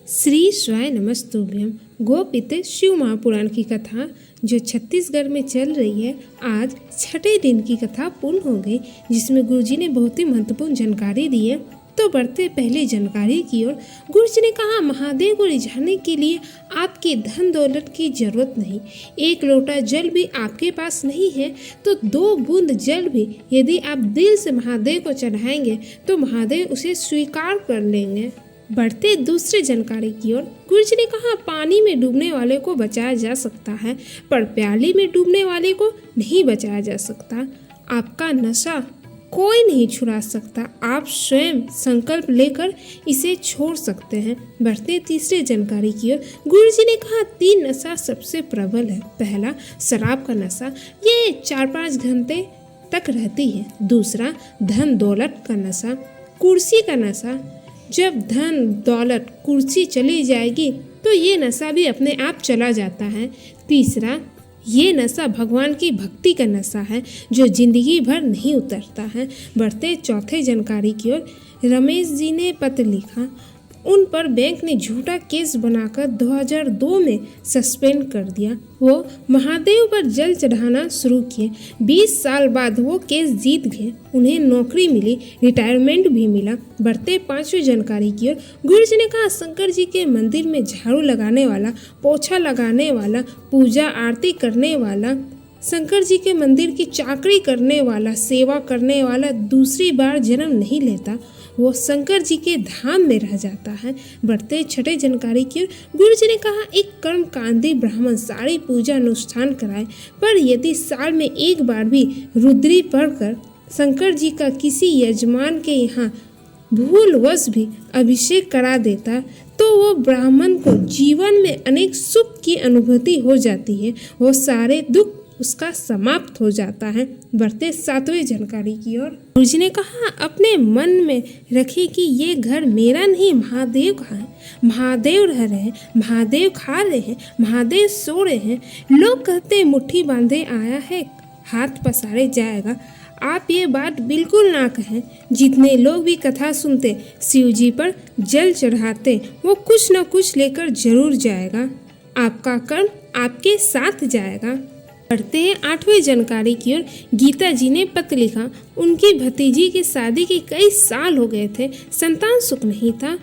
श्री स्वाय नमस्तुभ्यम। गोपित शिव महापुराण की कथा जो छत्तीसगढ़ में चल रही है, आज छठे दिन की कथा पूर्ण हो गई, जिसमें गुरुजी ने बहुत ही महत्वपूर्ण जानकारी दी है। तो बढ़ते पहले जानकारी की ओर, गुरुजी ने कहा, महादेव को रिझाने के लिए आपकी धन दौलत की जरूरत नहीं। एक लोटा जल भी आपके पास नहीं है तो 2 बूंद जल भी यदि आप दिल से महादेव को चढ़ाएंगे तो महादेव उसे स्वीकार कर लेंगे। बढ़ते दूसरे जानकारी की ओर, गुरुजी ने कहा, पानी में डूबने वाले को बचाया जा सकता है पर प्याली में डूबने वाले को नहीं बचाया जा सकता। आपका नशा कोई नहीं छुड़ा सकता, आप स्वयं संकल्प लेकर इसे छोड़ सकते हैं। बढ़ते तीसरे जानकारी की ओर, गुरुजी ने कहा, 3 नशा सबसे प्रबल है। पहला, शराब का नशा, ये 4-5 घंटे तक रहती है। दूसरा, धन दौलत का नशा, कुर्सी का नशा, जब धन दौलत कुर्सी चली जाएगी तो ये नशा भी अपने आप चला जाता है। तीसरा, ये नशा भगवान की भक्ति का नशा है जो जिंदगी भर नहीं उतरता है। बढ़ते चौथे जानकारी की ओर, रमेश जी ने पत्र लिखा, उन पर बैंक ने झूठा केस बनाकर 2002 में सस्पेंड कर दिया। वो महादेव पर जल चढ़ाना शुरू किए। 20 साल बाद वो केस जीत गए, उन्हें नौकरी मिली, रिटायरमेंट भी मिला। बढ़ते 5वीं जानकारी की ओर, गुरुजी ने कहा, शंकर जी के मंदिर में झाड़ू लगाने वाला, पोछा लगाने वाला, पूजा आरती करने वाला, शंकर जी के मंदिर की चाकरी करने वाला, सेवा करने वाला दूसरी बार जन्म नहीं लेता, वो शंकर जी के धाम में रह जाता है। बढ़ते छठे जानकारी की ओर, गुरुजी ने कहा, एक कर्मकांडी ब्राह्मण सारी पूजा अनुष्ठान कराए पर यदि साल में एक बार भी रुद्री पढ़कर शंकर जी का किसी यजमान के यहाँ भूलवश भी अभिषेक करा देता तो वो ब्राह्मण को जीवन में अनेक सुख की अनुभूति हो जाती है, वो सारे दुख उसका समाप्त हो जाता है। बढ़ते 7वीं जानकारी की ओर, गुरुजी ने कहा, अपने मन में रखिए कि ये घर मेरा नहीं, महादेव का है। महादेव रह रहे हैं, महादेव खा रहे हैं, महादेव सो रहे हैं। लोग कहते मुट्ठी बांधे आया है, हाथ पसारे जाएगा। आप ये बात बिल्कुल ना कहें। जितने लोग भी कथा सुनते, शिव जी पर जल चढ़ाते, वो कुछ न कुछ लेकर जरूर जाएगा। आपका कर्म आपके साथ जाएगा। बढ़ते हैं 8वीं जानकारी की ओर, गीता जी ने पत्र लिखा, उनकी भतीजी की शादी के कई साल हो गए थे, संतान सुख नहीं था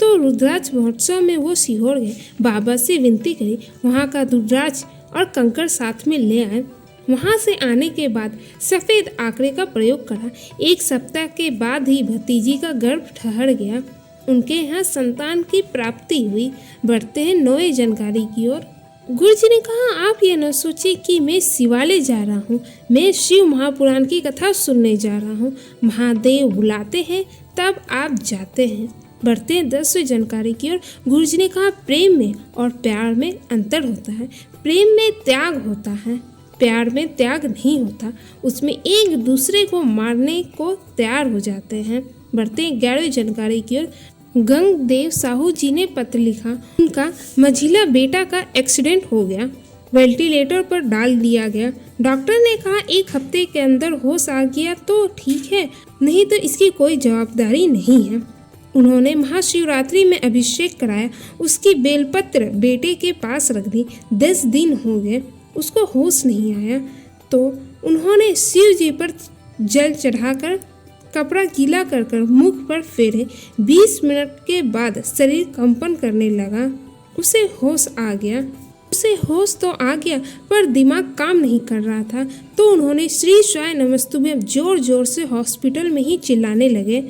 तो रुद्राक्ष महोत्सव में वो सिहोर गए। बाबा से विनती करी, वहाँ का रुद्राक्ष और कंकड़ साथ में ले आए। वहाँ से आने के बाद सफ़ेद आंकड़े का प्रयोग करा। 1 सप्ताह के बाद ही भतीजी का गर्भ ठहर गया, उनके यहाँ संतान की प्राप्ति हुई। बढ़ते हैं 9वीं जानकारी की ओर, गुरुजी ने कहा, आप ये न सोचिए कि मैं शिवालय जा रहा हूँ, मैं शिव महापुराण की कथा सुनने जा रहा हूँ। महादेव बुलाते हैं तब आप जाते हैं। बढ़ते हैं 10वीं जानकारी की ओर, गुरुजी ने कहा, प्रेम में और प्यार में अंतर होता है। प्रेम में त्याग होता है, प्यार में त्याग नहीं होता, उसमें एक दूसरे को मारने को तैयार हो जाते हैं। बढ़ते हैं 11वीं जानकारी की ओर, गंगदेव साहू जी ने पत्र लिखा, उनका मझिला बेटा का एक्सीडेंट हो गया, वेंटिलेटर पर डाल दिया गया। डॉक्टर ने कहा 1 हफ्ते के अंदर होश आ गया तो ठीक है, नहीं तो इसकी कोई जवाबदारी नहीं है। उन्होंने महाशिवरात्रि में अभिषेक कराया, उसकी बेलपत्र बेटे के पास रख दी। 10 दिन हो गए, उसको होश नहीं आया तो उन्होंने शिव जी पर जल चढ़ाकर कपड़ा गीला कर कर मुख पर फेरे। 20 मिनट के बाद शरीर कंपन करने लगा, उसे होश आ गया। उसे होश तो आ गया पर दिमाग काम नहीं कर रहा था तो उन्होंने श्री स्वाय नमस्तुभ्यम जोर जोर से हॉस्पिटल में ही चिल्लाने लगे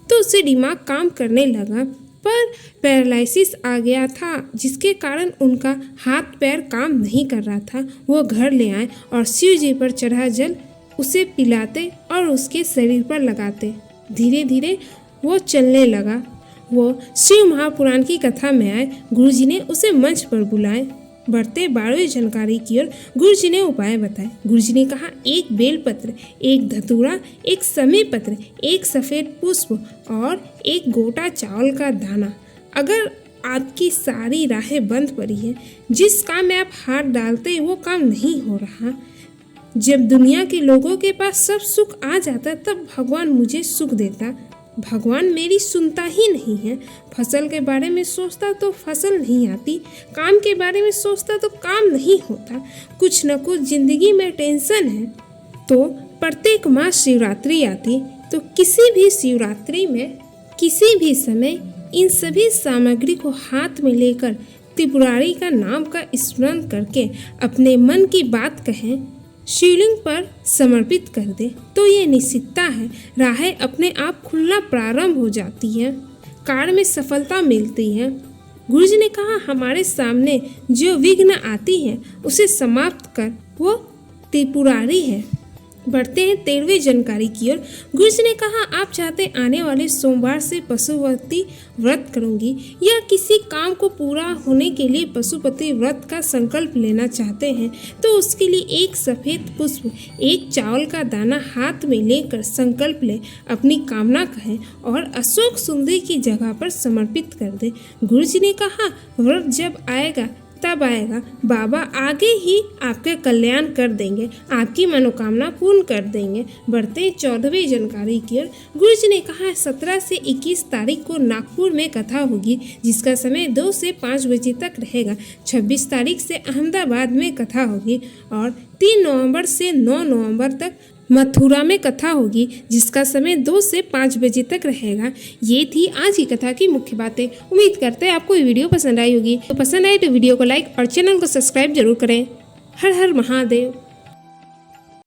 तो उससे दिमाग काम करने लगा पर पैरालिसिस आ गया था, जिसके कारण उनका हाथ पैर काम नहीं कर रहा था। वो घर ले आए और शिव जी पर चढ़ा जल उसे पिलाते और उसके शरीर पर लगाते। धीरे धीरे वो चलने लगा। वो शिव महापुराण की कथा में आए, गुरुजी ने उसे मंच पर बुलाए। बढ़ते 12वीं जानकारी की ओर, गुरुजी ने उपाय बताए। गुरुजी ने कहा, 1 बेलपत्र, 1 धतूरा, 1 समी पत्र, 1 सफ़ेद पुष्प और 1 गोटा चावल का दाना। अगर आपकी सारी राहें बंद पड़ी है, जिस काम में आप हाथ डालते वो काम नहीं हो रहा, जब दुनिया के लोगों के पास सब सुख आ जाता तब भगवान मुझे सुख देता। भगवान मेरी सुनता ही नहीं है। फसल के बारे में सोचता तो फसल नहीं आती, काम के बारे में सोचता तो काम नहीं होता। कुछ न कुछ जिंदगी में टेंशन है। तो प्रत्येक मास शिवरात्रि आती तो किसी भी शिवरात्रि में किसी भी समय इन सभी सामग्री को हाथ में लेकर त्रिपुरारी का नाम का स्मरण करके अपने मन की बात कहें, शिवलिंग पर समर्पित कर दे तो ये निश्चितता है राहें अपने आप खुलना प्रारंभ हो जाती है, कार्य में सफलता मिलती है। गुरुजी ने कहा हमारे सामने जो विघ्न आती है उसे समाप्त कर वो त्रिपुरारी है। बढ़ते हैं 13वीं जानकारी की ओर। गुरुजी ने कहा आप चाहते आने वाले सोमवार से पशुपति व्रत करूंगी या किसी काम को पूरा होने के लिए पशुपति व्रत का संकल्प लेना चाहते हैं तो उसके लिए एक सफ़ेद पुष्प, एक चावल का दाना हाथ में लेकर संकल्प ले, अपनी कामना कहें और अशोक सुंदरी की जगह पर समर्पित कर दे। गुरुजी ने कहा व्रत जब आएगा तब आएगा, बाबा आगे ही आपके कल्याण कर देंगे, आपकी मनोकामना पूर्ण कर देंगे। बढ़ते 14वीं जानकारी की ओर। गुरुजी ने कहा 17 से 21 तारीख को नागपुर में कथा होगी जिसका समय 2 से 5 बजे तक रहेगा। 26 तारीख से अहमदाबाद में कथा होगी और 3 नवंबर से 9 नवंबर तक मथुरा में कथा होगी जिसका समय 2 से 5 बजे तक रहेगा। ये थी आज की कथा की मुख्य बातें। उम्मीद करते हैं आपको ये वीडियो पसंद आई होगी। तो पसंद आए तो वीडियो को लाइक और चैनल को सब्सक्राइब जरूर करें। हर हर महादेव।